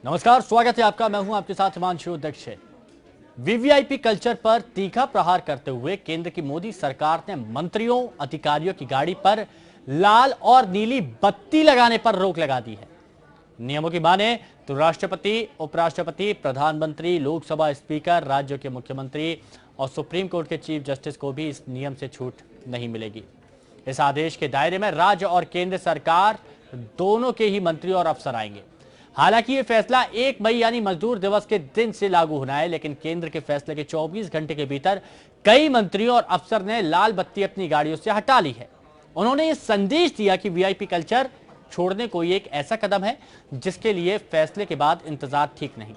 नमस्कार, स्वागत है आपका। मैं हूं आपके साथ हिमांशु दीक्षित। वीवीआईपी कल्चर पर तीखा प्रहार करते हुए केंद्र की मोदी सरकार ने मंत्रियों अधिकारियों की गाड़ी पर लाल और नीली बत्ती लगाने पर रोक लगा दी है। नियमों की माने तो राष्ट्रपति, उपराष्ट्रपति, प्रधानमंत्री, लोकसभा स्पीकर, राज्यों के मुख्यमंत्री और सुप्रीम कोर्ट के चीफ जस्टिस को भी इस नियम से छूट नहीं मिलेगी। इस आदेश के दायरे में राज्य और केंद्र सरकार दोनों के ही मंत्री और अफसर आएंगे। हालांकि यह फैसला 1 मई यानी मजदूर दिवस के दिन से लागू होना है, लेकिन केंद्र के फैसले के 24 घंटे के भीतर कई मंत्रियों और अफसर ने लाल बत्ती अपनी गाड़ियों से हटा ली है। उन्होंने यह संदेश दिया कि वीआईपी कल्चर छोड़ने कोई एक ऐसा कदम है जिसके लिए फैसले के बाद इंतजार ठीक नहीं।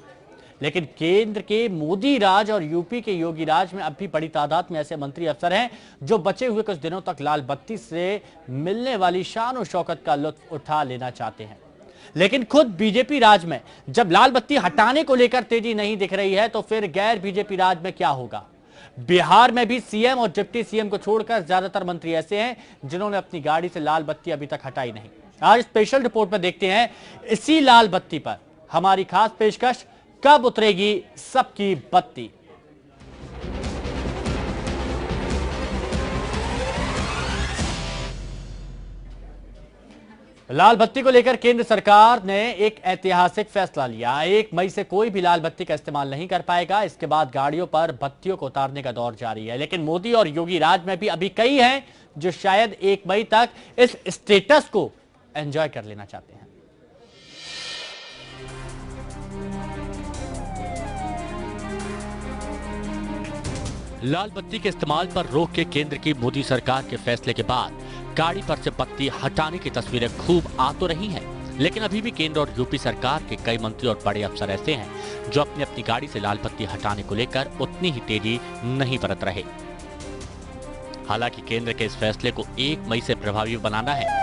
लेकिन केंद्र के मोदी राज और यूपी के योगी राज में अब भी बड़ी तादाद में ऐसे मंत्री अफसर हैं जो बचे हुए कुछ दिनों तक लाल बत्ती से मिलने वाली शान और शौकत का लुत्फ उठा लेना चाहते हैं। लेकिन खुद बीजेपी राज में जब लाल बत्ती हटाने को लेकर तेजी नहीं दिख रही है, तो फिर गैर बीजेपी राज में क्या होगा? बिहार में भी सीएम और डिप्टी सीएम को छोड़कर ज्यादातर मंत्री ऐसे हैं जिन्होंने अपनी गाड़ी से लाल बत्ती अभी तक हटाई नहीं। आज स्पेशल रिपोर्ट में देखते हैं इसी लाल बत्ती पर हमारी खास पेशकश, कब उतरेगी सबकी बत्ती। लाल बत्ती को लेकर केंद्र सरकार ने एक ऐतिहासिक फैसला लिया। 1 मई से कोई भी लाल बत्ती का इस्तेमाल नहीं कर पाएगा। इसके बाद गाड़ियों पर बत्तियों को उतारने का दौर जारी है। लेकिन मोदी और योगी राज में भी अभी कई हैं जो शायद 1 मई तक इस स्टेटस को एंजॉय कर लेना चाहते हैं। लाल बत्ती के इस्तेमाल पर रोक के केंद्र की मोदी सरकार के फैसले के बाद गाड़ी पर से बत्ती हटाने की तस्वीरें खूब आ तो रही हैं, लेकिन अभी भी केंद्र और यूपी सरकार के कई मंत्री और बड़े अफसर ऐसे हैं जो अपनी अपनी गाड़ी से लाल बत्ती हटाने को लेकर उतनी ही तेजी नहीं बरत रहे। हालांकि केंद्र के इस फैसले को 1 मई से प्रभावी बनाना है।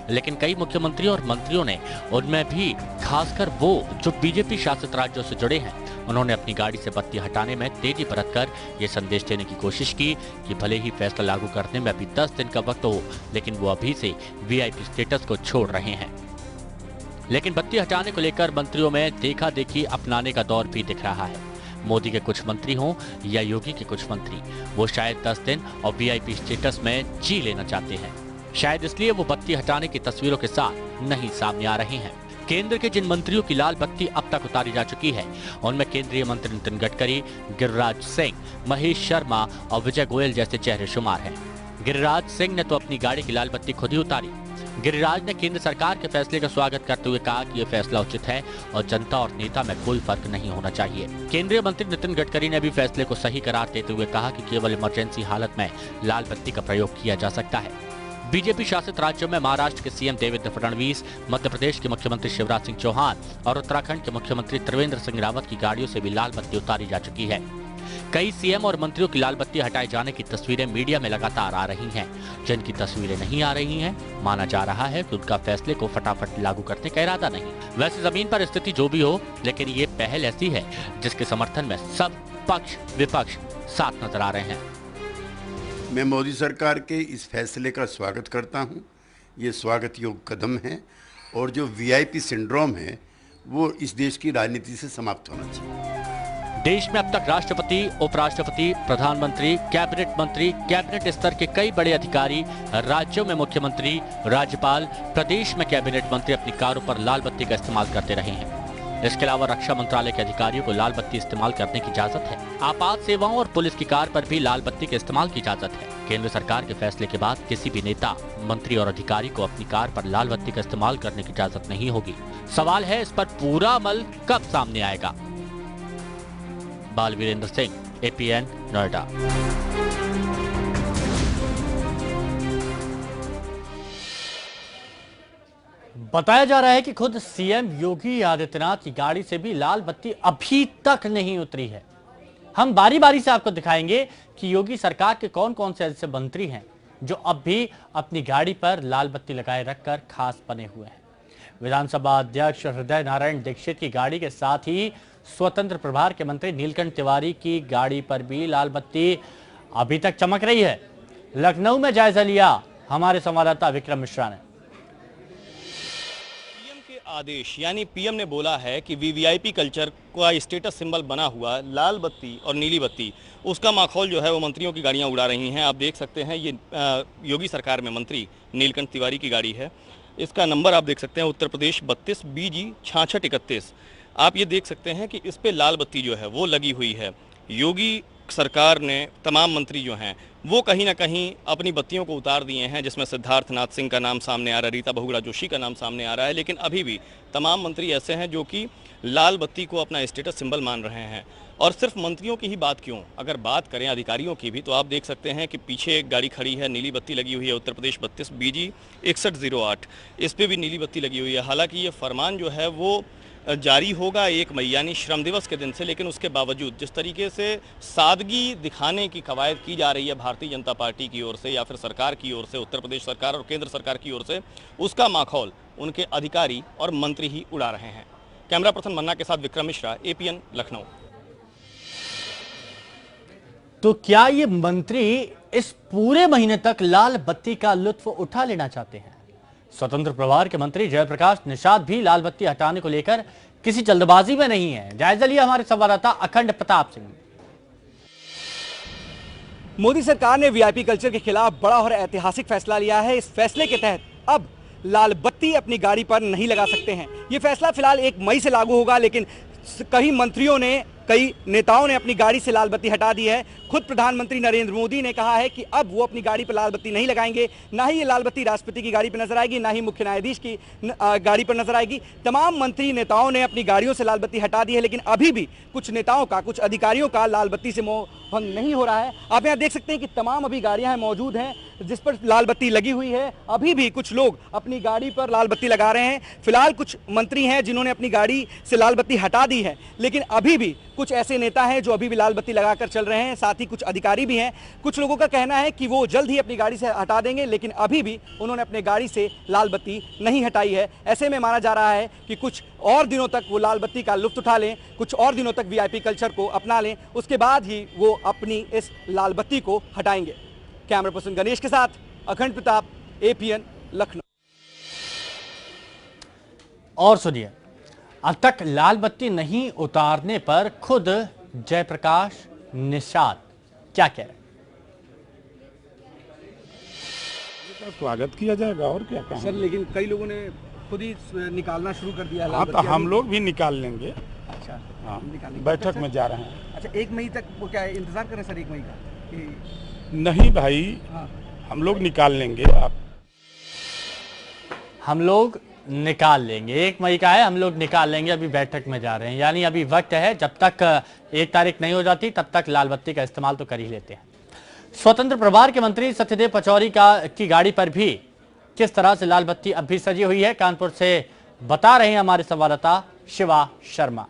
लेकिन कई मुख्यमंत्री और मंत्रियों ने, उनमें भी खासकर वो जो बीजेपी शासित राज्यों से जुड़े हैं, उन्होंने अपनी गाड़ी से बत्ती हटाने में तेजी बरतकर ये संदेश देने की कोशिश की कि भले ही फैसला लागू करने में अभी 10 दिन का वक्त हो, लेकिन वो अभी से वीआईपी स्टेटस को छोड़ रहे हैं। लेकिन बत्ती हटाने को लेकर मंत्रियों में देखा देखी अपनाने का दौर भी दिख रहा है। मोदी के कुछ मंत्री हों या योगी के कुछ मंत्री, वो शायद 10 दिन और वीआईपी स्टेटस में जी लेना चाहते हैं। शायद इसलिए वो बत्ती हटाने की तस्वीरों के साथ नहीं सामने आ रहे हैं। केंद्र के जिन मंत्रियों की लाल बत्ती अब तक उतारी जा चुकी है, उनमें केंद्रीय मंत्री नितिन गडकरी, गिरिराज सिंह, महेश शर्मा और विजय गोयल जैसे चेहरे शुमार हैं। गिरिराज सिंह ने तो अपनी गाड़ी की लाल बत्ती खुद ही उतारी। गिरिराज ने केंद्र सरकार के फैसले का स्वागत करते हुए कहा कि यह फैसला उचित है और जनता और नेता में कोई फर्क नहीं होना चाहिए। केंद्रीय मंत्री नितिन गडकरी ने भी फैसले को सही करार देते हुए कहा कि केवल इमरजेंसी हालत में लाल बत्ती का प्रयोग किया जा सकता है। बीजेपी शासित राज्यों में महाराष्ट्र के सीएम देवेंद्र फडणवीस, मध्य प्रदेश के मुख्यमंत्री शिवराज सिंह चौहान और उत्तराखंड के मुख्यमंत्री त्रिवेंद्र सिंह रावत की गाड़ियों से भी लाल बत्ती उतारी जा चुकी है। कई सीएम और मंत्रियों की लाल बत्ती हटाए जाने की तस्वीरें मीडिया में लगातार आ रही हैं। जिनकी तस्वीरें नहीं आ रही हैं, माना जा रहा है कि उनका फैसले को फटाफट लागू करने का इरादा नहीं। वैसे जमीन पर स्थिति जो भी हो, लेकिन ये पहल ऐसी है जिसके समर्थन में सब पक्ष विपक्ष साथ नजर आ रहे हैं। मैं मोदी सरकार के इस फैसले का स्वागत करता हूं। ये स्वागत योग्य कदम है और जो वीआईपी सिंड्रोम है वो इस देश की राजनीति से समाप्त होना चाहिए। देश में अब तक राष्ट्रपति, उपराष्ट्रपति, प्रधानमंत्री, कैबिनेट मंत्री, कैबिनेट स्तर के कई बड़े अधिकारी, राज्यों में मुख्यमंत्री, राज्यपाल, प्रदेश में कैबिनेट मंत्री अपनी कारों पर लाल बत्ती का इस्तेमाल करते रहे हैं। इसके अलावा रक्षा मंत्रालय के अधिकारियों को लाल बत्ती इस्तेमाल करने की इजाजत है। आपात सेवाओं और पुलिस की कार पर भी लाल बत्ती के इस्तेमाल की इजाजत है। केंद्र सरकार के फैसले के बाद किसी भी नेता, मंत्री और अधिकारी को अपनी कार पर लाल बत्ती का इस्तेमाल करने की इजाजत नहीं होगी। सवाल है इस पर पूरा अमल कब सामने आएगा। बालवीरेंद्र सिंह, एपीएन, नोएडा। बताया जा रहा है कि खुद सीएम योगी आदित्यनाथ की गाड़ी से भी लाल बत्ती अभी तक नहीं उतरी है। हम बारी बारी से आपको दिखाएंगे कि योगी सरकार के कौन कौन से ऐसे मंत्री हैं जो अब भी अपनी गाड़ी पर लाल बत्ती लगाए रखकर खास बने हुए हैं। विधानसभा अध्यक्ष हृदय नारायण दीक्षित की गाड़ी के साथ ही स्वतंत्र प्रभार के मंत्री नीलकंठ तिवारी की गाड़ी पर भी लाल बत्ती अभी तक चमक रही है। लखनऊ में जायजा लिया हमारे संवाददाता विक्रम मिश्रा ने। पीएम के आदेश यानी पीएम ने बोला है कि वीवीआईपी कल्चर का स्टेटस सिंबल बना हुआ लाल बत्ती और नीली बत्ती, उसका माहौल जो है वो मंत्रियों की गाड़ियां उड़ा रही हैं। आप देख सकते हैं ये योगी सरकार में मंत्री नीलकंठ तिवारी की गाड़ी है। इसका नंबर आप देख सकते हैं उत्तर प्रदेश 32 BG 6631। आप ये देख सकते हैं कि इस पे लाल बत्ती जो है वो लगी हुई है। योगी सरकार ने तमाम मंत्री जो हैं वो कहीं ना कहीं अपनी बत्तियों को उतार दिए हैं, जिसमें सिद्धार्थनाथ सिंह का नाम सामने आ रहा है, रीता बहुगुणा जोशी का नाम सामने आ रहा है, लेकिन अभी भी तमाम मंत्री ऐसे हैं जो कि लाल बत्ती को अपना स्टेटस सिंबल मान रहे हैं। और सिर्फ मंत्रियों की ही बात क्यों, अगर बात करें अधिकारियों की भी, तो आप देख सकते हैं कि पीछे एक गाड़ी खड़ी है, नीली बत्ती लगी हुई है, उत्तर प्रदेश 32 BG 6108, इस पर भी नीली बत्ती लगी हुई है। हालांकि ये फरमान जो है वो जारी होगा 1 मई यानी श्रम दिवस के दिन से, लेकिन उसके बावजूद जिस तरीके से सादगी दिखाने की कवायद की जा रही है भारतीय जनता पार्टी की ओर से या फिर सरकार की ओर से, उत्तर प्रदेश सरकार और केंद्र सरकार की ओर से, उसका माहौल उनके अधिकारी और मंत्री ही उड़ा रहे हैं। कैमरा पर्सन मन्ना के साथ विक्रम मिश्रा, APN लखनऊ। तो क्या ये मंत्री इस पूरे महीने तक लाल बत्ती का लुत्फ उठा लेना चाहते हैं? स्वतंत्र प्रभार के मंत्री जयप्रकाश निषाद भी लाल बत्ती हटाने को लेकर किसी जल्दबाजी में नहीं है। जायजा लिया हमारे संवाददाता अखंड प्रताप सिंह। मोदी सरकार ने वीआईपी कल्चर के खिलाफ बड़ा और ऐतिहासिक फैसला लिया है। इस फैसले के तहत अब लाल बत्ती अपनी गाड़ी पर नहीं लगा सकते हैं। ये फैसला फिलहाल 1 मई से लागू होगा, लेकिन कई मंत्रियों ने, कई नेताओं ने अपनी गाड़ी से लाल बत्ती हटा दी है। खुद प्रधानमंत्री नरेंद्र मोदी ने कहा है कि अब वो अपनी गाड़ी पर लाल बत्ती नहीं लगाएंगे। ना ही ये लाल बत्ती राष्ट्रपति की गाड़ी पर नजर आएगी, ना ही मुख्य न्यायाधीश की गाड़ी पर नजर आएगी। तमाम मंत्री नेताओं ने अपनी गाड़ियों से लाल बत्ती हटा दी है, लेकिन अभी भी कुछ नेताओं का, कुछ अधिकारियों का लाल बत्ती से मोह भंग नहीं हो रहा है। आप यहाँ देख सकते हैं कि तमाम अभी गाड़ियां मौजूद हैं जिस पर लाल बत्ती लगी हुई है। अभी भी कुछ लोग अपनी गाड़ी पर लाल बत्ती लगा रहे हैं। फिलहाल कुछ मंत्री हैं जिन्होंने अपनी गाड़ी से लाल बत्ती हटा दी है, लेकिन अभी भी कुछ ऐसे नेता हैं जो अभी भी लाल बत्ती लगाकर चल रहे हैं। साथ ही कुछ अधिकारी भी हैं। कुछ लोगों का कहना है कि वो जल्द ही अपनी गाड़ी से हटा देंगे, लेकिन अभी भी उन्होंने अपनी गाड़ी से लाल बत्ती नहीं हटाई है। ऐसे में माना जा रहा है कि कुछ और दिनों तक वो लाल बत्ती का लुत्फ उठा लें, कुछ और दिनों तक वीआईपी कल्चर को अपना लें, उसके बाद ही वो अपनी इस लाल बत्ती को हटाएंगे। कैमरा पर्सन गणेश के साथ अखंड प्रताप, APN लखनऊ। और सुनिए, अब तक लाल बत्ती नहीं उतारने पर खुद जयप्रकाश निषाद क्या कह रहे हैं? स्वागत किया जाएगा और क्या कहें सर, लेकिन कई लोगों ने खुद ही निकालना शुरू कर दिया। हाँ, तो हम लोग भी निकाल लेंगे। अच्छा, हाँ, बैठक में जा रहे हैं। अच्छा, 1 मई तक वो क्या इंतजार करें सर? 1 मई का नहीं भाई, हाँ, हम लोग निकाल लेंगे। आप हम लोग निकाल लेंगे, 1 मई का है, हम लोग निकाल लेंगे। अभी बैठक में जा रहे हैं, यानी अभी वक्त है। जब तक 1 तारीख नहीं हो जाती तब तक लाल बत्ती का इस्तेमाल तो कर ही लेते हैं। स्वतंत्र प्रभार के मंत्री सत्यदेव पचौरी की गाड़ी पर भी किस तरह से लाल बत्ती अब भी सजी हुई है, कानपुर से बता रहे हैं हमारे संवाददाता शिवा शर्मा।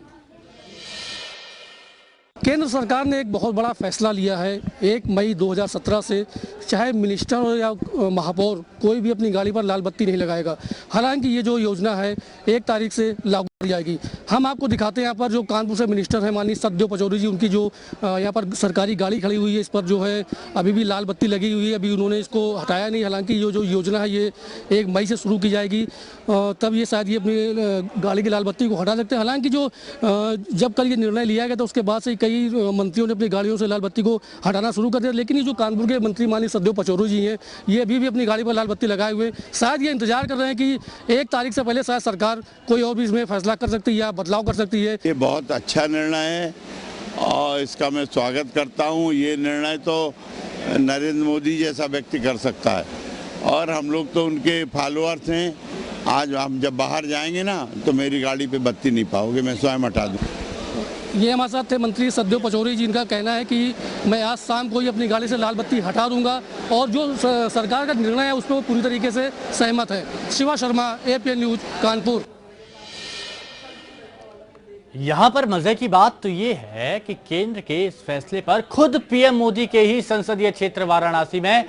केंद्र सरकार ने एक बहुत बड़ा फैसला लिया है। 1 मई 2017 से चाहे मिनिस्टर हो या महापौर, कोई भी अपनी गाड़ी पर लाल बत्ती नहीं लगाएगा। हालांकि ये जो योजना है 1 तारीख से लागू हो जाएगी। हम आपको दिखाते हैं यहाँ पर जो कानपुर से मिनिस्टर हैं माननीय सत्यदेव पचौरी जी, उनकी जो यहाँ पर सरकारी गाड़ी खड़ी हुई है, इस पर जो है अभी भी लाल बत्ती लगी हुई है। अभी उन्होंने इसको हटाया नहीं। हालांकि ये जो योजना है ये 1 मई से शुरू की जाएगी, तब ये शायद ये अपनी गाड़ी की लाल बत्ती को हटा सकते हैं। हालांकि जो जब कल ये निर्णय लिया गया तो उसके बाद से कई मंत्रियों ने अपनी गाड़ियों से लाल बत्ती को हटाना शुरू कर दिया, लेकिन ये जो कानपुर के मंत्री माननीय सत्यदेव पचौरी जी हैं, ये अभी भी अपनी गाड़ी पर लाल बत्ती लगाए हुए शायद ये इंतजार कर रहे हैं कि 1 तारीख से पहले शायद सरकार कोई और भी इसमें फैसला कर सकती है या बदलाव कर सकती है। ये बहुत अच्छा निर्णय है और इसका मैं स्वागत करता हूँ। ये निर्णय तो नरेंद्र मोदी जैसा व्यक्ति कर सकता है और हम लोग तो उनके फॉलोअर्स हैं। आज हम जब बाहर जाएंगे ना तो मेरी गाड़ी पे बत्ती नहीं पाओगे, मैं स्वयं हटा दूँ। ये हमारे साथ थे मंत्री सत्यदेव पचौरी जी। इनका कहना है कि मैं आज शाम को ही अपनी गाड़ी से लाल बत्ती हटा दूंगा और जो सरकार का निर्णय है उस पर वो पूरी तरीके से सहमत है। Shiva Sharma, APN news, Kanpur. यहां पर मजे की बात तो ये है कि केंद्र के इस फैसले पर खुद पीएम मोदी के ही संसदीय क्षेत्र वाराणसी में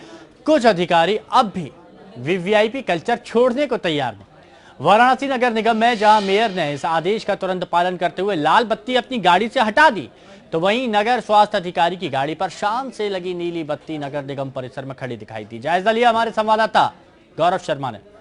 कुछ अधिकारी अब भी वीवीआईपी कल्चर छोड़ने को तैयार नहीं। वाराणसी नगर निगम में जहां मेयर ने इस आदेश का तुरंत पालन करते हुए लाल बत्ती अपनी गाड़ी से हटा दी, तो वहीं नगर स्वास्थ्य अधिकारी की गाड़ी पर शाम से लगी नीली बत्ती नगर निगम परिसर में खड़ी दिखाई दी। जायजा लिया हमारे संवाददाता गौरव शर्मा ने।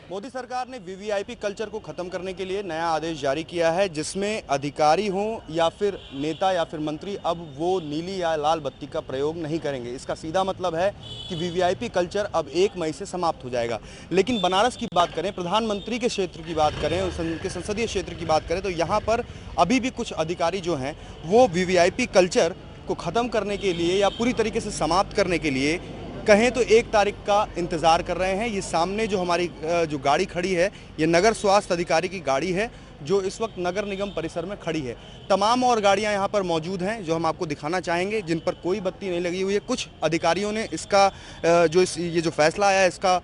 मोदी सरकार ने वीवीआईपी कल्चर को खत्म करने के लिए नया आदेश जारी किया है, जिसमें अधिकारी हों या फिर नेता या फिर मंत्री अब वो नीली या लाल बत्ती का प्रयोग नहीं करेंगे। इसका सीधा मतलब है कि वीवीआईपी कल्चर अब 1 मई से समाप्त हो जाएगा। लेकिन बनारस की बात करें, प्रधानमंत्री के क्षेत्र की बात करें, उनके संसदीय क्षेत्र की बात करें, तो यहाँ पर अभी भी कुछ अधिकारी जो हैं वो वीवीआईपी कल्चर को ख़त्म करने के लिए या पूरी तरीके से समाप्त करने के लिए कहें तो 1 तारीख का इंतज़ार कर रहे हैं। ये सामने जो हमारी जो गाड़ी खड़ी है, ये नगर स्वास्थ्य अधिकारी की गाड़ी है जो इस वक्त नगर निगम परिसर में खड़ी है। तमाम और गाड़ियां यहाँ पर मौजूद हैं जो हम आपको दिखाना चाहेंगे, जिन पर कोई बत्ती नहीं लगी हुई है। कुछ अधिकारियों ने इसका ये जो फैसला आया है इसका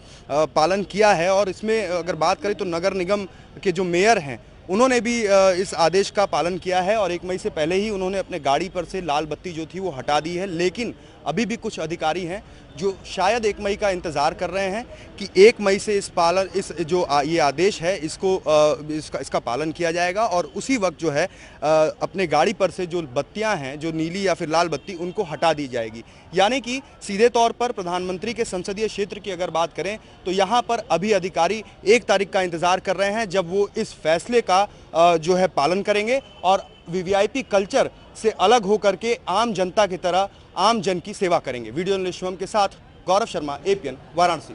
पालन किया है, और इसमें अगर बात करें तो नगर निगम के जो मेयर हैं उन्होंने भी इस आदेश का पालन किया है और 1 मई से पहले ही उन्होंने अपने गाड़ी पर से लाल बत्ती जो थी वो हटा दी है। लेकिन अभी भी कुछ अधिकारी हैं जो शायद 1 मई का इंतज़ार कर रहे हैं कि 1 मई से ये आदेश है इसका पालन किया जाएगा, और उसी वक्त जो है अपने गाड़ी पर से जो बत्तियां हैं, जो नीली या फिर लाल बत्ती, उनको हटा दी जाएगी। यानी कि सीधे तौर पर प्रधानमंत्री के संसदीय क्षेत्र की अगर बात करें तो यहाँ पर अभी अधिकारी 1 तारीख का इंतज़ार कर रहे हैं जब वो इस फैसले का जो है पालन करेंगे और वीवीआईपी कल्चर से अलग होकर के आम जनता की तरह आम जन की सेवा करेंगे। वीडियो जर्नलिस्ट शिवम के साथ गौरव शर्मा, एपीएन, वाराणसी।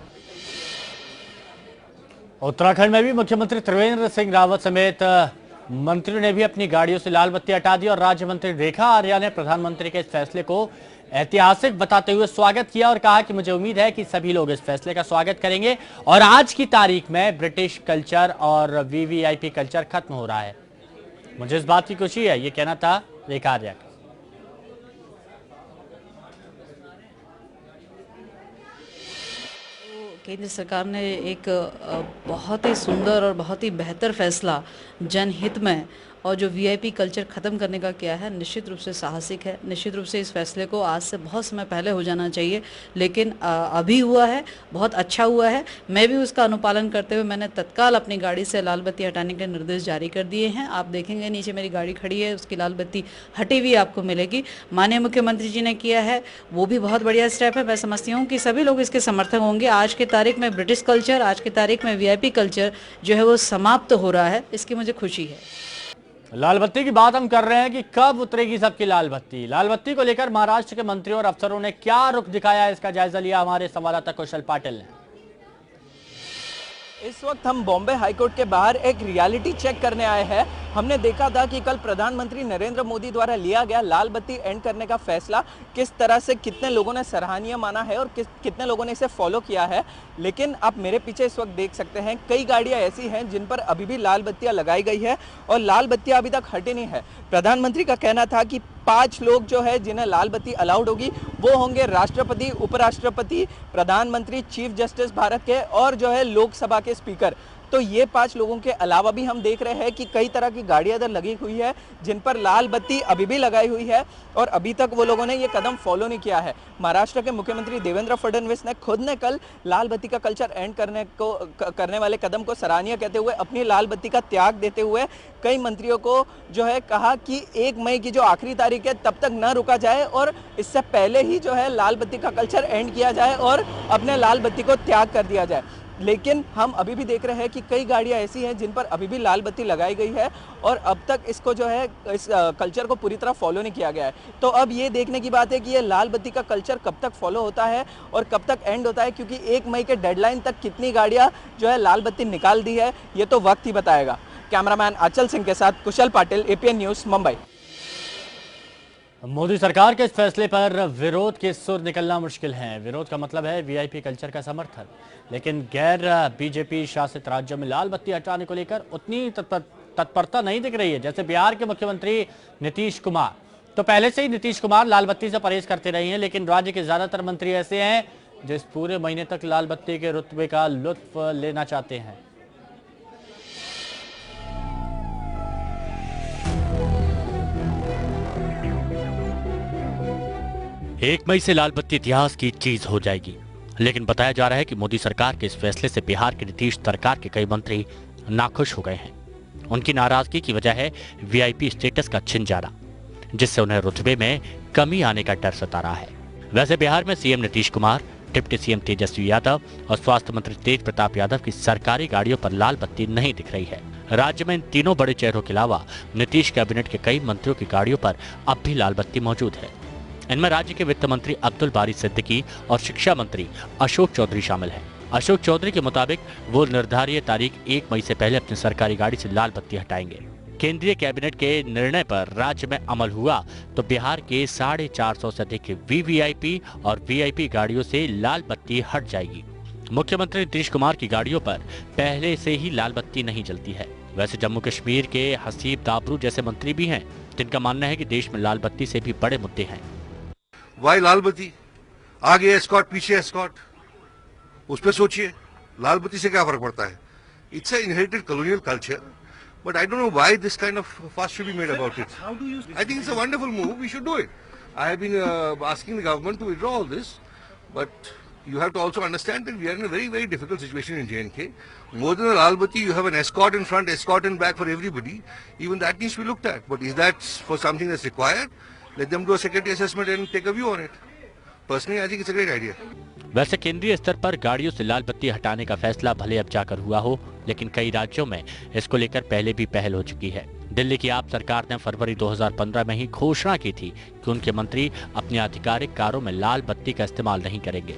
उत्तराखंड में भी मुख्यमंत्री त्रिवेंद्र सिंह रावत समेत मंत्रियों ने भी अपनी गाड़ियों से लाल बत्ती हटा दी और राज्य मंत्री रेखा आर्या ने प्रधानमंत्री के इस फैसले को ऐतिहासिक बताते हुए स्वागत किया और कहा कि मुझे उम्मीद है कि सभी लोग इस फैसले का स्वागत करेंगे और आज की तारीख में ब्रिटिश कल्चर और वीवीआईपी कल्चर खत्म हो रहा है। मुझे इस बात की खुशी है, ये कहना था रेखा आर्या का। केंद्र सरकार ने एक बहुत ही सुंदर और बहुत ही बेहतर फैसला जनहित में और जो वीआईपी कल्चर ख़त्म करने का किया है, निश्चित रूप से साहसिक है। निश्चित रूप से इस फैसले को आज से बहुत समय पहले हो जाना चाहिए, लेकिन अभी हुआ है, बहुत अच्छा हुआ है। मैं भी उसका अनुपालन करते हुए मैंने तत्काल अपनी गाड़ी से लाल बत्ती हटाने के निर्देश जारी कर दिए हैं। आप देखेंगे नीचे मेरी गाड़ी खड़ी है, उसकी लाल बत्ती हटी हुई आपको मिलेगी। माननीय मुख्यमंत्री जी ने किया है, वो भी बहुत बढ़िया स्टेप है। मैं समझती हूँ कि सभी लोग इसके समर्थक होंगे। आज की तारीख में ब्रिटिश कल्चर, आज की तारीख में वीआईपी कल्चर जो है वो समाप्त हो रहा है, इसकी मुझे खुशी है। लाल बत्ती की बात हम कर रहे हैं कि कब उतरेगी सबकी लाल बत्ती। लाल बत्ती को लेकर महाराष्ट्र के मंत्रियों और अफसरों ने क्या रुख दिखाया, इसका जायजा लिया हमारे संवाददाता कुशल पाटिल ने। इस वक्त हम बॉम्बे हाईकोर्ट के बाहर एक रियलिटी चेक करने आए हैं। हमने देखा था कि कल प्रधानमंत्री नरेंद्र मोदी द्वारा लिया गया लाल बत्ती एंड करने का फैसला किस तरह से कितने लोगों ने सराहनीय माना है और कितने लोगों ने इसे फॉलो किया है। लेकिन आप मेरे पीछे इस वक्त देख सकते हैं कई गाड़ियां ऐसी हैं जिन पर अभी भी लाल बत्तियां लगाई गई है और लाल बत्तियां अभी तक हटी नहीं है। प्रधानमंत्री का कहना था कि 5 लोग जो है जिन्हें लाल बत्ती अलाउड होगी वो होंगे राष्ट्रपति, उपराष्ट्रपति, प्रधानमंत्री, चीफ जस्टिस भारत के और जो है लोकसभा के स्पीकर। तो ये 5 लोगों के अलावा भी हम देख रहे हैं कि कई तरह की गाड़ियां इधर लगी हुई है जिन पर लाल बत्ती अभी भी लगाई हुई है और अभी तक वो लोगों ने ये कदम फॉलो नहीं किया है। महाराष्ट्र के मुख्यमंत्री देवेंद्र फडणवीस ने खुद ने कल लाल बत्ती का कल्चर एंड करने वाले कदम को सराहनीय कहते हुए अपनी लाल बत्ती का त्याग देते हुए कई मंत्रियों को जो है कहा कि 1 मई की जो आखिरी तारीख है तब तक न रुका जाए और इससे पहले ही जो है लाल बत्ती का कल्चर एंड किया जाए और अपने लाल बत्ती को त्याग कर दिया जाए। लेकिन हम अभी भी देख रहे हैं कि कई गाड़ियां ऐसी हैं जिन पर अभी भी लाल बत्ती लगाई गई है और अब तक इसको जो है इस कल्चर को पूरी तरह फॉलो नहीं किया गया है। तो अब ये देखने की बात है कि ये लाल बत्ती का कल्चर कब तक फॉलो होता है और कब तक एंड होता है, क्योंकि 1 मई के डेडलाइन तक कितनी गाड़ियां जो है लाल बत्ती निकाल दी है ये तो वक्त ही बताएगा। कैमरामैन आंचल सिंह के साथ कुशल पाटिल, एपीएन न्यूज़, मुंबई। मोदी सरकार के इस फैसले पर विरोध के सुर निकलना मुश्किल है। विरोध का मतलब है वीआईपी कल्चर का समर्थन, लेकिन गैर बीजेपी शासित राज्यों में लाल बत्ती हटाने को लेकर उतनी तत्परता नहीं दिख रही है। जैसे बिहार के मुख्यमंत्री नीतीश कुमार, तो पहले से ही नीतीश कुमार लाल बत्ती से परहेज करते रहे हैं, लेकिन राज्य के ज्यादातर मंत्री ऐसे हैं जो इस पूरे महीने तक लाल बत्ती के रुतबे का लुत्फ लेना चाहते हैं। 1 मई से लाल बत्ती इतिहास की चीज हो जाएगी, लेकिन बताया जा रहा है कि मोदी सरकार के इस फैसले से बिहार के नीतीश सरकार के कई मंत्री नाखुश हो गए हैं। उनकी नाराजगी की वजह है वीआईपी स्टेटस का छिन जाना, जिससे उन्हें रुतबे में कमी आने का डर सता रहा है। वैसे बिहार में CM Nitish Kumar, deputy CM Tejashwi Yadav और स्वास्थ्य मंत्री तेज प्रताप यादव की सरकारी गाड़ियों पर लाल बत्ती नहीं दिख रही है। राज्य में इन तीनों बड़े चेहरों के अलावा नीतीश कैबिनेट के कई मंत्रियों की गाड़ियों पर अब भी लाल बत्ती मौजूद है। इनमें राज्य के वित्त मंत्री अब्दुल बारी सिद्दीकी और शिक्षा मंत्री अशोक चौधरी शामिल हैं। अशोक चौधरी के मुताबिक वो निर्धारित तारीख 1 मई से पहले अपनी सरकारी गाड़ी से लाल बत्ती हटाएंगे। केंद्रीय कैबिनेट के निर्णय पर राज्य में अमल हुआ तो बिहार के 450 से अधिक वीवीआईपी और वीआईपी गाड़ियों से लाल बत्ती हट जाएगी। मुख्यमंत्री नीतीश कुमार की गाड़ियों पर पहले से ही लाल बत्ती नहीं जलती है। वैसे जम्मू कश्मीर के हसीब दाबरू जैसे मंत्री भी हैं, जिनका मानना है कि देश में लाल बत्ती से भी बड़े मुद्दे हैं। वाई लाल बत्ती, आगे एस्कॉर्ट पीछे एस्कॉर्ट, उस पर सोचिए लाल बत्ती से क्या फर्क पड़ता है। It's a inherited colonial culture, but I don't know why this kind of fuss should be made about it. How do you? I think it's a wonderful move. We should do it. I have been asking the government to withdraw all this, but you have to also understand that we are in a very, very difficult situation in J&K. More than a lal batti, you have an escort in front, escort in back for everybody. Even that needs to be looked at. But is that for something that's required? Let them do a security assessment and take a view on it. Personally, I think it's a great idea. वैसे केंद्रीय स्तर पर गाड़ियों से लाल बत्ती हटाने का फैसला भले अब जाकर हुआ हो, लेकिन कई राज्यों में इसको लेकर पहले भी पहल हो चुकी है। दिल्ली की आप सरकार ने फरवरी 2015 में ही घोषणा की थी कि उनके मंत्री अपनी आधिकारिक कारों में लाल बत्ती का इस्तेमाल नहीं करेंगे।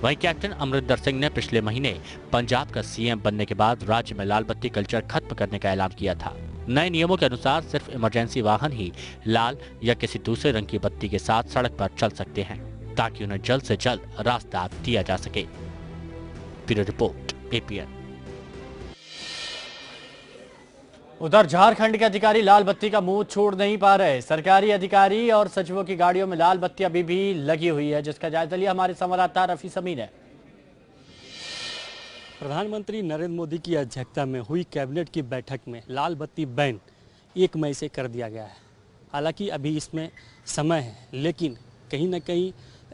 वहीं कैप्टन अमरिंदर सिंह ने पिछले महीने पंजाब का सीएम बनने के बाद राज्य में लाल बत्ती कल्चर खत्म करने का ऐलान किया था। नए नियमों के अनुसार सिर्फ इमरजेंसी वाहन ही लाल या किसी दूसरे रंग की बत्ती के साथ सड़क पर चल सकते हैं, ताकि उन्हें जल्द से जल्द रास्ता दिया जा सके। Bureau report, APN. उधर झारखंड के अधिकारी लाल बत्ती का मुंह छोड़ नहीं पा रहे। सरकारी अधिकारी और सचिवों की गाड़ियों में लाल बत्ती अभी भी लगी हुई है, जिसका जायजा लिया हमारे संवाददाता रफी समी ने। प्रधानमंत्री नरेंद्र मोदी की अध्यक्षता में हुई कैबिनेट की बैठक में लाल बत्ती बैन 1 मई से कर दिया गया है। हालांकि अभी इसमें समय है, लेकिन कहीं ना कहीं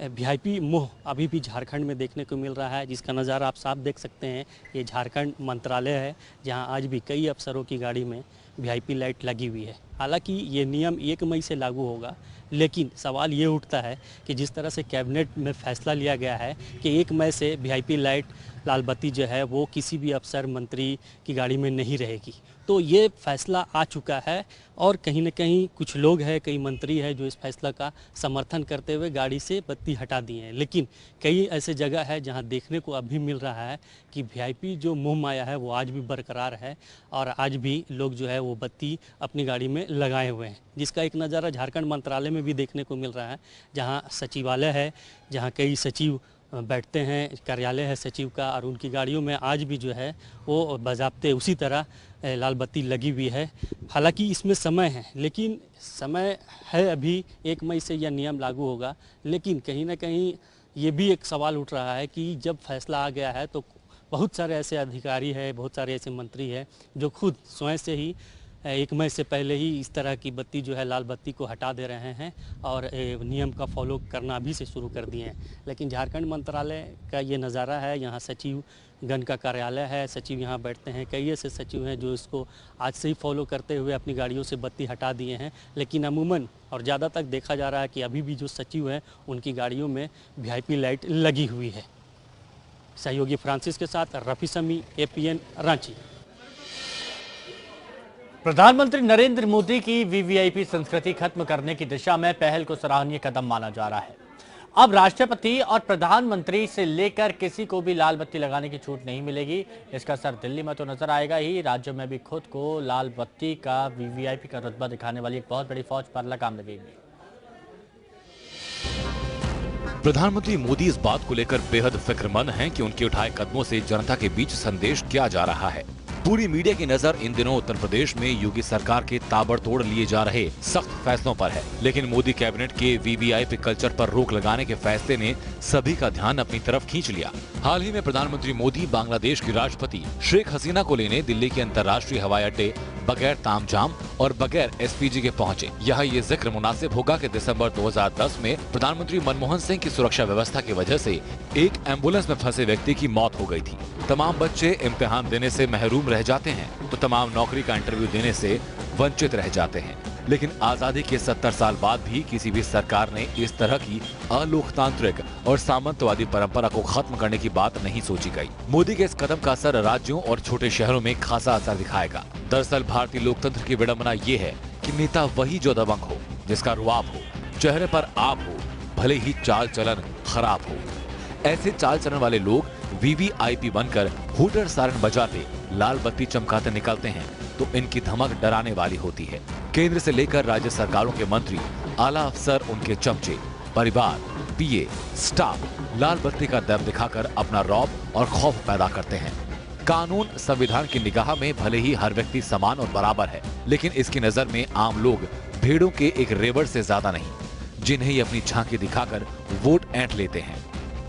वीआईपी मोह अभी भी झारखंड में देखने को मिल रहा है, जिसका नज़ारा आप साफ देख सकते हैं। ये झारखंड मंत्रालय है, जहां आज भी कई अफसरों की गाड़ी में वीआईपी लाइट लगी हुई है। हालांकि ये नियम 1 मई से लागू होगा, लेकिन सवाल ये उठता है कि जिस तरह से कैबिनेट में फैसला लिया गया है कि 1 मई से वीआईपी लाइट लाल बत्ती जो है वो किसी भी अफसर मंत्री की गाड़ी में नहीं रहेगी, तो ये फैसला आ चुका है और कहीं न कहीं कुछ लोग हैं, कई मंत्री हैं जो इस फैसला का समर्थन करते हुए गाड़ी से बत्ती हटा दिए हैं। लेकिन कई ऐसे जगह है जहां देखने को अभी मिल रहा है कि वीआईपी जो मोह माया है वो आज भी बरकरार है और आज भी लोग जो है वो बत्ती अपनी गाड़ी में लगाए हुए हैं, जिसका एक नज़ारा झारखंड मंत्रालय में भी देखने को मिल रहा है, जहाँ सचिवालय है, जहाँ कई सचिव बैठते हैं, कार्यालय है सचिव का, और उनकी गाड़ियों में आज भी जो है वो बाज़ाब्ते उसी तरह लाल बत्ती लगी हुई है। हालांकि इसमें समय है, लेकिन समय है अभी 1 मई से यह नियम लागू होगा, लेकिन कहीं ना कहीं ये भी एक सवाल उठ रहा है कि जब फैसला आ गया है तो बहुत सारे ऐसे अधिकारी हैं, बहुत सारे ऐसे मंत्री हैं जो खुद स्वयं से ही 1 मई से पहले ही इस तरह की बत्ती जो है लाल बत्ती को हटा दे रहे हैं और नियम का फॉलो करना अभी से शुरू कर दिए हैं। लेकिन झारखंड मंत्रालय का ये नज़ारा है, यहाँ सचिव गण का कार्यालय है, सचिव यहाँ बैठते हैं, कई ऐसे सचिव हैं जो इसको आज से ही फॉलो करते हुए अपनी गाड़ियों से बत्ती हटा दिए हैं। लेकिन अमूमन और ज़्यादा तक देखा जा रहा है कि अभी भी जो सचिव हैं उनकी गाड़ियों में वीआईपी लाइट लगी हुई है। सहयोगी फ्रांसिस के साथ रफी समी, एपीएन, रांची। प्रधानमंत्री नरेंद्र मोदी की वीवीआईपी संस्कृति खत्म करने की दिशा में पहल को सराहनीय कदम माना जा रहा है। अब राष्ट्रपति और प्रधानमंत्री से लेकर किसी को भी लाल बत्ती लगाने की छूट नहीं मिलेगी। इसका असर दिल्ली में तो नजर आएगा ही, राज्यों में भी खुद को लाल बत्ती का वीवीआईपी का रुतबा दिखाने वाली एक बहुत बड़ी फौज पर लगाम लगेगी। प्रधानमंत्री मोदी इस बात को लेकर बेहद फिक्रमंद हैं कि उनके उठाए कदमों से जनता के बीच संदेश क्या जा रहा है। पूरी मीडिया की नजर इन दिनों उत्तर प्रदेश में योगी सरकार के ताबड़तोड़ लिए जा रहे सख्त फैसलों पर है, लेकिन मोदी कैबिनेट के वीवीआईपी कल्चर पर रोक लगाने के फैसले ने सभी का ध्यान अपनी तरफ खींच लिया। हाल ही में प्रधानमंत्री मोदी बांग्लादेश की राष्ट्रपति शेख हसीना को लेने दिल्ली के अंतर्राष्ट्रीय हवाई अड्डे बगैर तामझाम और बगैर एसपीजी के पहुंचे। यहाँ ये जिक्र मुनासिब होगा कि दिसंबर 2010 में प्रधानमंत्री मनमोहन सिंह की सुरक्षा व्यवस्था की वजह से एक एम्बुलेंस में फंसे व्यक्ति की मौत हो गई थी। तमाम बच्चे इम्तिहान देने से महरूम रह जाते हैं तो तमाम नौकरी का इंटरव्यू देने से वंचित रह जाते हैं। लेकिन आजादी के 70 साल बाद भी किसी भी सरकार ने इस तरह की अलोकतांत्रिक और सामंतवादी परंपरा को खत्म करने की बात नहीं सोची गई। मोदी के इस कदम का असर राज्यों और छोटे शहरों में खासा असर दिखाएगा। दरअसल भारतीय लोकतंत्र की विडंबना ये है कि नेता वही जो दबंग हो, जिसका रुआब हो, चेहरे पर आप हो, भले ही चाल चलन खराब हो। ऐसे चाल चलन वाले लोग वीवीआईपी बनकर हूटर सायरन बजाते, लाल बत्ती चमकाते निकलते हैं तो इनकी धमक डराने वाली होती है। केंद्र से लेकर राज्य सरकारों के मंत्री, आला अफसर, उनके चमचे, परिवार, पीए, स्टाफ लाल बत्ती का दम दिखाकर अपना रौब और खौफ पैदा करते हैं। कानून संविधान की निगाह में भले ही हर व्यक्ति समान और बराबर है, लेकिन इसकी नजर में आम लोग भेड़ों के एक रेवड़ से ज्यादा नहीं, जिन्हें ये अपनी झांकी दिखाकर वोट ऐंठ लेते हैं।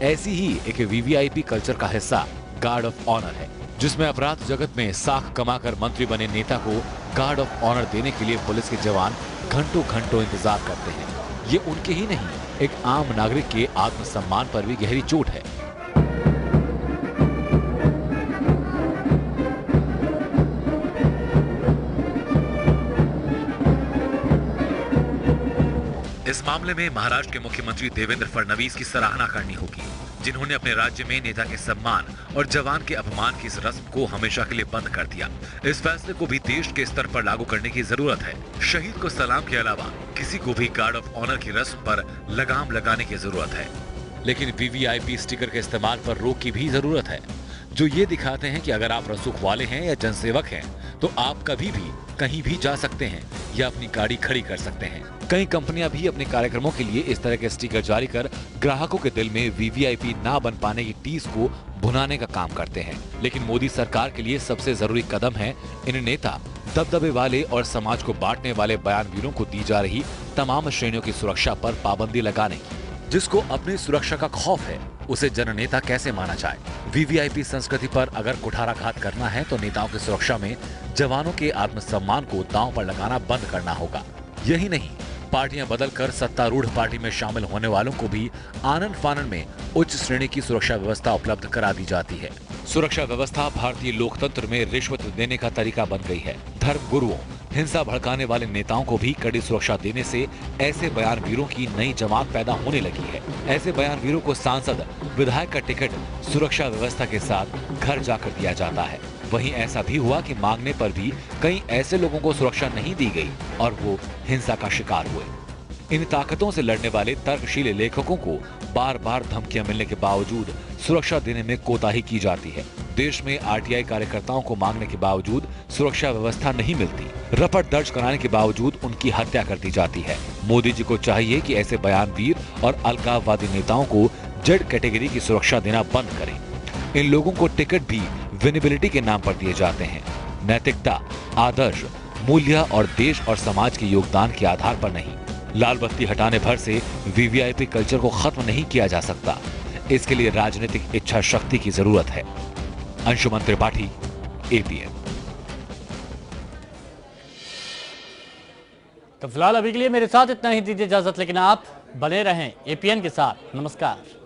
ऐसी ही एक वीवीआईपी कल्चर का हिस्सा गार्ड ऑफ ऑनर है, जिसमें अपराध जगत में साख कमाकर मंत्री बने नेता को गार्ड ऑफ ऑनर देने के लिए पुलिस के जवान घंटों घंटों इंतजार करते हैं। ये उनके ही नहीं, एक आम नागरिक के आत्मसम्मान पर भी गहरी चोट है। इस मामले में महाराष्ट्र के मुख्यमंत्री देवेंद्र फडणवीस की सराहना करनी होगी, जिन्होंने अपने राज्य में नेता के सम्मान और जवान के अपमान की इस रस्म को हमेशा के लिए बंद कर दिया। इस फैसले को भी देश के स्तर पर लागू करने की जरूरत है। शहीद को सलाम के अलावा किसी को भी गार्ड ऑफ ऑनर की रस्म पर लगाम लगाने की जरूरत है। लेकिन वीवीआईपी स्टिकर के इस्तेमाल पर रोक की भी जरूरत है, जो ये दिखाते हैं कि अगर आप रसूख वाले हैं या जनसेवक हैं तो आप कभी भी कहीं भी जा सकते हैं या अपनी गाड़ी खड़ी कर सकते हैं। कई कंपनियां भी अपने कार्यक्रमों के लिए इस तरह के स्टिकर जारी कर ग्राहकों के दिल में वीवीआईपी ना बन पाने की टीस को भुनाने का काम करते हैं। लेकिन मोदी सरकार के लिए सबसे जरूरी कदम है इन नेता, दबदबे वाले और समाज को बांटने वाले बयानवीरों को दी जा रही तमाम श्रेणियों की सुरक्षा पर पाबंदी लगाने की। जिसको अपनी सुरक्षा का खौफ है उसे जननेता कैसे माना जाए। वीवीआईपी संस्कृति पर अगर कुठाराघात करना है तो नेताओं की सुरक्षा में जवानों के आत्मसम्मान को दांव पर लगाना बंद करना होगा। यही नहीं, पार्टियां बदलकर सत्तारूढ़ पार्टी में शामिल होने वालों को भी आनन फानन में उच्च श्रेणी की सुरक्षा व्यवस्था उपलब्ध करा दी जाती है। सुरक्षा व्यवस्था भारतीय लोकतंत्र में रिश्वत देने का तरीका बन गई है। धर्म गुरुओं, हिंसा भड़काने वाले नेताओं को भी कड़ी सुरक्षा देने से ऐसे बयानवीरों की नई जमात पैदा होने लगी है। ऐसे बयानवीरों को सांसद, विधायक का टिकट सुरक्षा व्यवस्था के साथ घर जाकर दिया जाता है। वहीं ऐसा भी हुआ कि मांगने पर भी कई ऐसे लोगों को सुरक्षा नहीं दी गई और वो हिंसा का शिकार हुए। इन ताकतों से लड़ने वाले तर्कशील लेखकों को बार बार धमकियां मिलने के बावजूद सुरक्षा देने में कोताही की जाती है। देश में आरटीआई कार्यकर्ताओं को मांगने के बावजूद सुरक्षा व्यवस्था नहीं मिलती। रपट दर्ज कराने के बावजूद उनकी हत्या कर दी जाती है। मोदी जी को चाहिए कि ऐसे बयानवीर और अलगाववादी नेताओं को जेड कैटेगरी की सुरक्षा देना बंद करें। इन लोगों को टिकट भी विजिबिलिटी के नाम पर दिए जाते हैं, नैतिकता, आदर्श, मूल्य और देश और समाज के योगदान के आधार पर नहीं। लाल बत्ती हटाने भर से वीवीआईपी कल्चर को खत्म नहीं किया जा सकता। इसके लिए राजनीतिक इच्छा शक्ति की जरूरत है। अंशुमन त्रिपाठी, एपीएन। तो फिलहाल अभी के लिए मेरे साथ इतना ही, दीजिए इजाजत, लेकिन आप बने रहें एपीएन के साथ। नमस्कार।